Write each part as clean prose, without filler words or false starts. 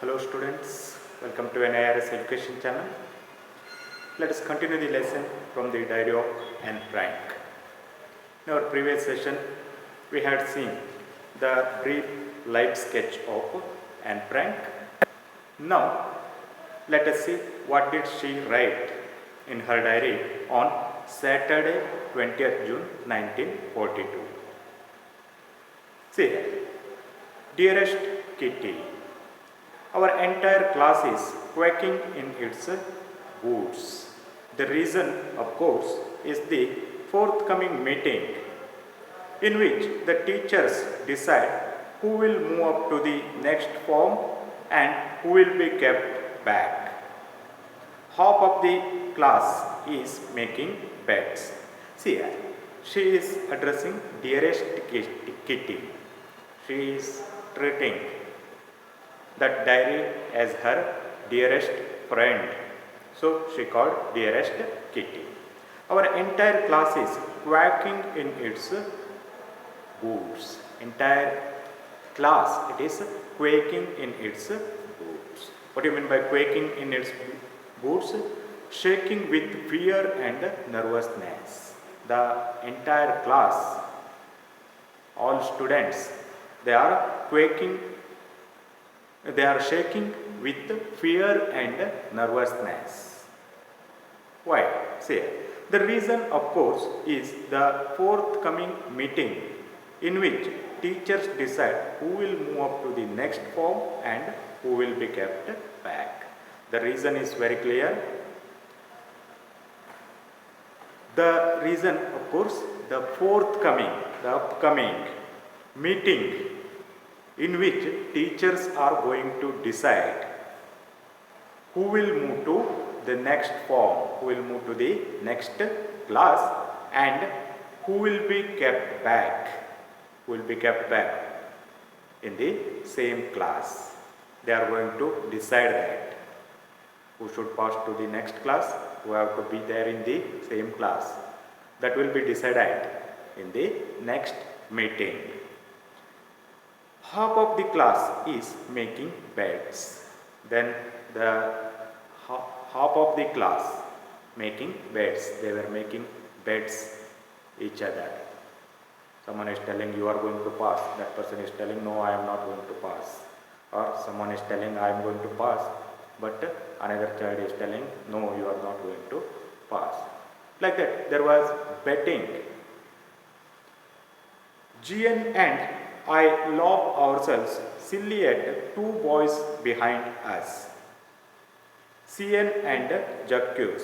Hello students, welcome to NIRS Education channel. Let us continue the lesson from the diary of Anne Frank. In our previous session, we had seen the brief life sketch of Anne Frank. Now, let us see what did she write in her diary on Saturday 20th June 1942. See, dearest Kitty, our entire class is quaking in its boots. The reason, of course, is the forthcoming meeting in which the teachers decide who will move up to the next form and who will be kept back. Half of the class is making bets. See, she is addressing dearest Kitty. She is treating that diary as her dearest friend. So she called dearest Kitty. Our entire class is quaking in its boots. Entire class, it is quaking in its boots. What do you mean by quaking in its boots? Shaking with fear and nervousness. The entire class, all students, they are quaking. They are shaking with fear and nervousness. Why? See, the reason, of course, is the forthcoming meeting in which teachers decide who will move up to the next form and who will be kept back. The reason is very clear. The reason, of course, the upcoming meeting in which teachers are going to decide who will move to the next form, who will move to the next class and who will be kept back, in the same class. They are going to decide that who should pass to the next class, who have to be there in the same class. That will be decided in the next meeting. Half of the class is making bets. Then the half of the class making bets. They were making bets each other. Someone is telling you are going to pass. That person is telling no, I am not going to pass. Or someone is telling I am going to pass. But another child is telling no, you are not going to pass. Like that, there was betting. GN and I laugh ourselves silly at two boys behind us, CN and Jacques,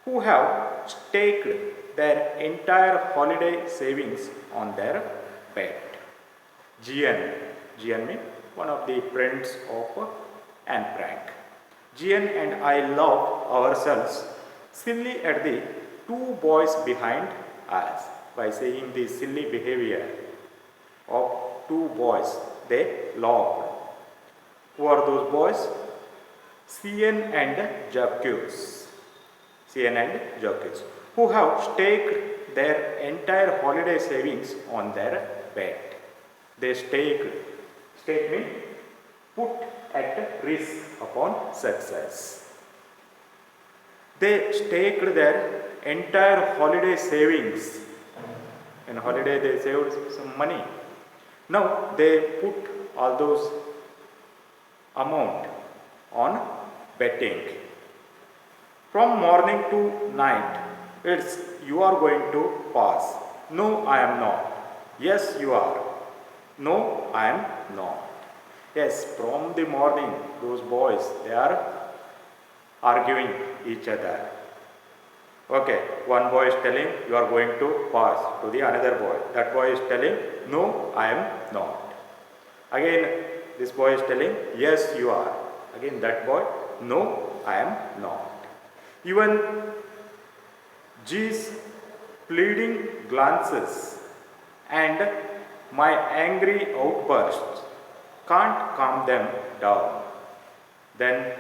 who have staked their entire holiday savings on their bet. GN means one of the friends of Anne Frank. GN and I laugh ourselves silly at the two boys behind us. By saying the silly behavior of two boys, they laughed. Who are those boys? CN and Jacques, who have staked their entire holiday savings on their bet. They stake means put at risk upon success. They staked their entire holiday savings. In holiday they saved some money. Now they put all those amount on betting. From morning to night, it's you are going to pass. No, I am not. Yes, you are. No, I am not. Yes, from the morning, those boys, they are arguing each other. Okay, one boy is telling you are going to pass to the another boy. That boy is telling no, I am not. Again, this boy is telling yes, you are. Again, that boy, no, I am not. Even G's pleading glances and my angry outbursts can't calm them down. Then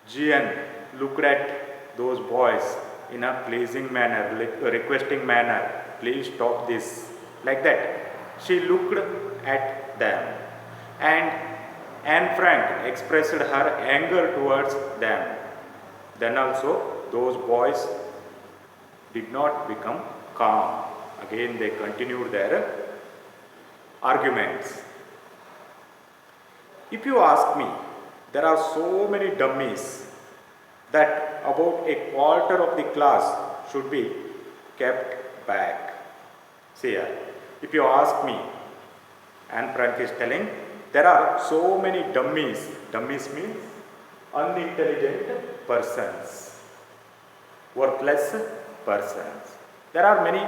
GN looked at those boys in a pleasing manner, requesting manner. Please stop this. Like that. She looked at them. and Anne Frank expressed her anger towards them. Then also those boys did not become calm. Again they continued their arguments. If you ask me, there are so many dummies that about a quarter of the class should be kept back. See here, if you ask me, Anne Frank is telling, there are so many dummies. Dummies means unintelligent persons, worthless persons. There are many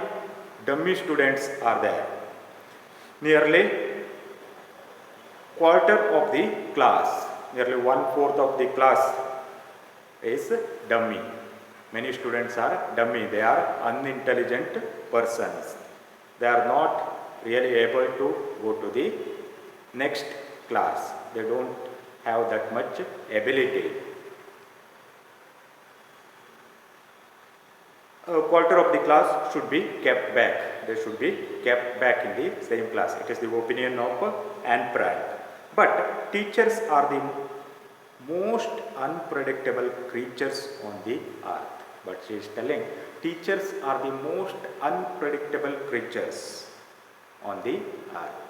dummy students are there. Nearly quarter of the class, nearly 1/4 of the class is dummy. Many students are dummy. They are unintelligent persons. They are not really able to go to the next class. They don't have that much ability. A quarter of the class should be kept back. They should be kept back in the same class. It is the opinion of Anne Frank. But teachers are the most unpredictable creatures on the earth. But she is telling, teachers are the most unpredictable creatures on the earth.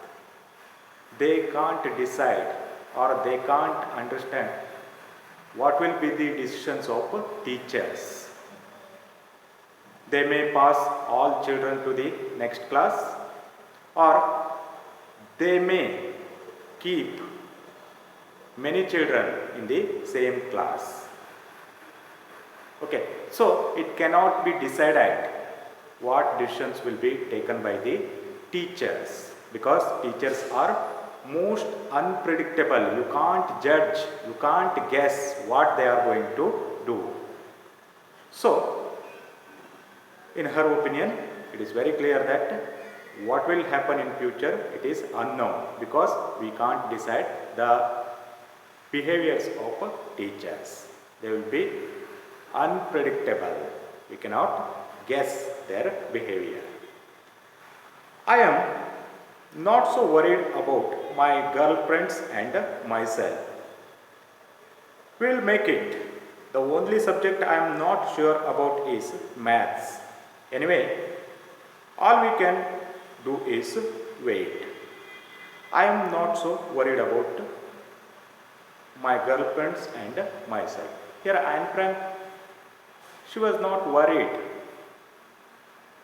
They can't decide or they can't understand what will be the decisions of teachers. They may pass all children to the next class, or they may keep many children in the same class. Okay, so it cannot be decided what decisions will be taken by the teachers, because teachers are most unpredictable. You can't judge, you can't guess what they are going to do. So in her opinion, it is very clear that what will happen in future, it is unknown, because we can't decide the behaviors of teachers. They will be unpredictable. We cannot guess their behavior. I am not so worried about my girlfriends and myself. We will make it. The only subject I am not sure about is maths. Anyway, all we can do is wait. I am not so worried about my girlfriends and myself. Here Anne Frank, she was not worried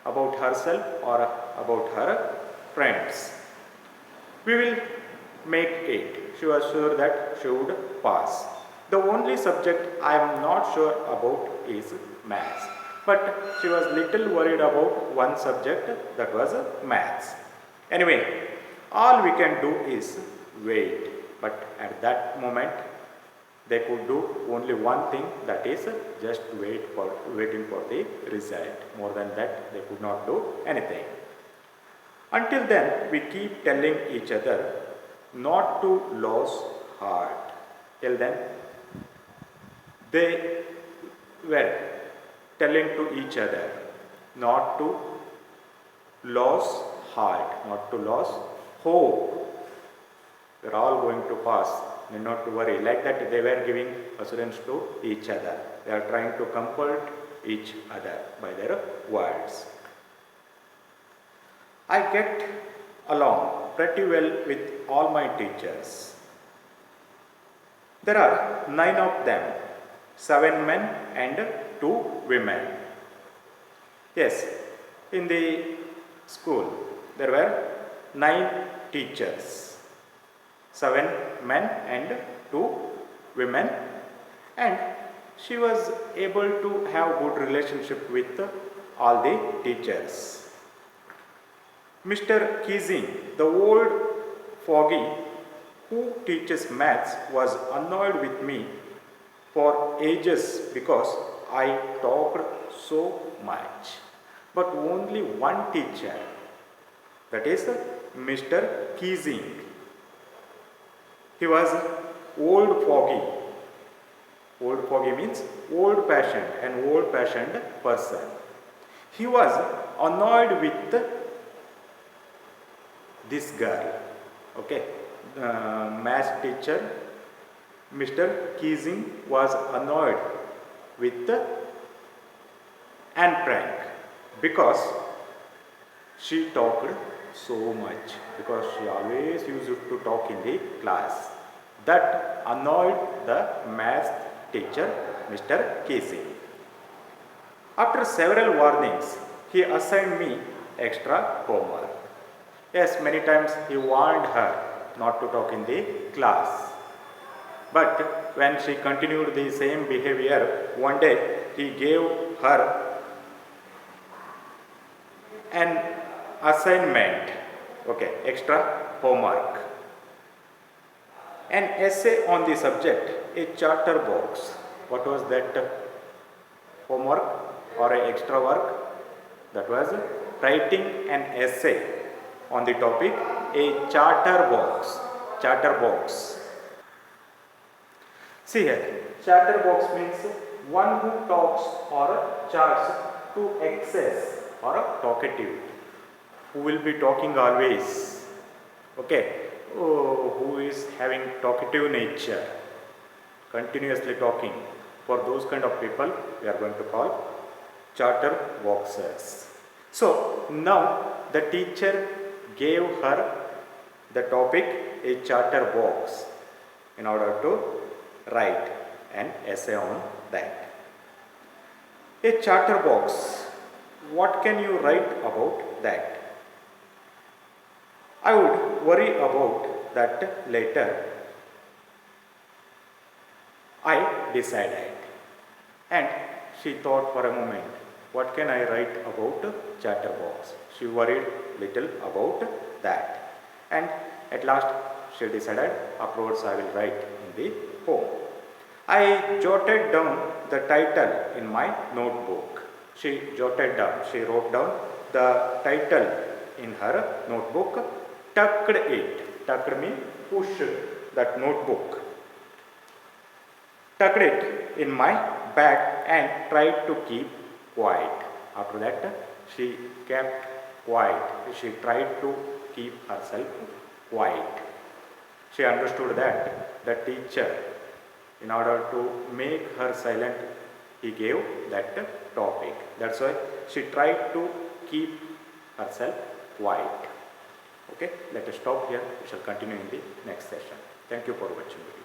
about herself or about her friends. We will make it. She was sure that she would pass. The only subject I am not sure about is maths. But she was little worried about one subject, that was maths. Anyway, all we can do is wait. But at that moment, they could do only one thing, that is just waiting for the result. More than that, they could not do anything. Until then, we keep telling each other not to lose heart. Till then, they were telling to each other not to lose heart, not to lose hope. We are all going to pass, not to worry. Like that, they were giving assurance to each other. They are trying to comfort each other by their words. I get along pretty well with all my teachers. There are 9 of them, 7 men and 2 women. Yes, in the school there were 9 teachers, 7 men and 2 women, and she was able to have good relationship with all the teachers. Mr. Keesing, the old fogey who teaches maths, was annoyed with me for ages because I talked so much. But only one teacher, that is Mr. Keesing. He was old fogey. Old fogey means old fashioned, an old fashioned person. He was annoyed with this girl. Okay, math teacher, Mr. Keesing, was annoyed with Anne Frank because she talked so much, because she always used to talk in the class. That annoyed the math teacher, Mr. Keesing. After several warnings, he assigned me extra homework. Yes, many times he warned her not to talk in the class. But when she continued the same behavior, one day he gave her an assignment, okay, extra homework. An essay on the subject, a charter box. What was that homework or a extra work? That was writing an essay on the topic a charter box. Charter box. See here, chatter box means one who talks or chats to excess or talkative, who will be talking always, okay, who is having talkative nature, continuously talking. For those kind of people, we are going to call chatter boxers. So now the teacher gave her the topic a charter box in order to write an essay on that. A charter box, what can you write about that? I would worry about that later. I decided. And she thought for a moment, what can I write about chatterbox? She worried little about that. And at last she decided, afterwards I will write in the home. I jotted down the title in my notebook. She jotted down, she wrote down the title in her notebook, tucked it. Tucked means pushed that notebook. Tucked it in my bag and tried to keep quiet. After that, she kept quiet. She tried to keep herself quiet. She understood that the teacher, in order to make her silent, he gave that topic. That's why she tried to keep herself quiet. Okay, let us stop here. We shall continue in the next session. Thank you for watching.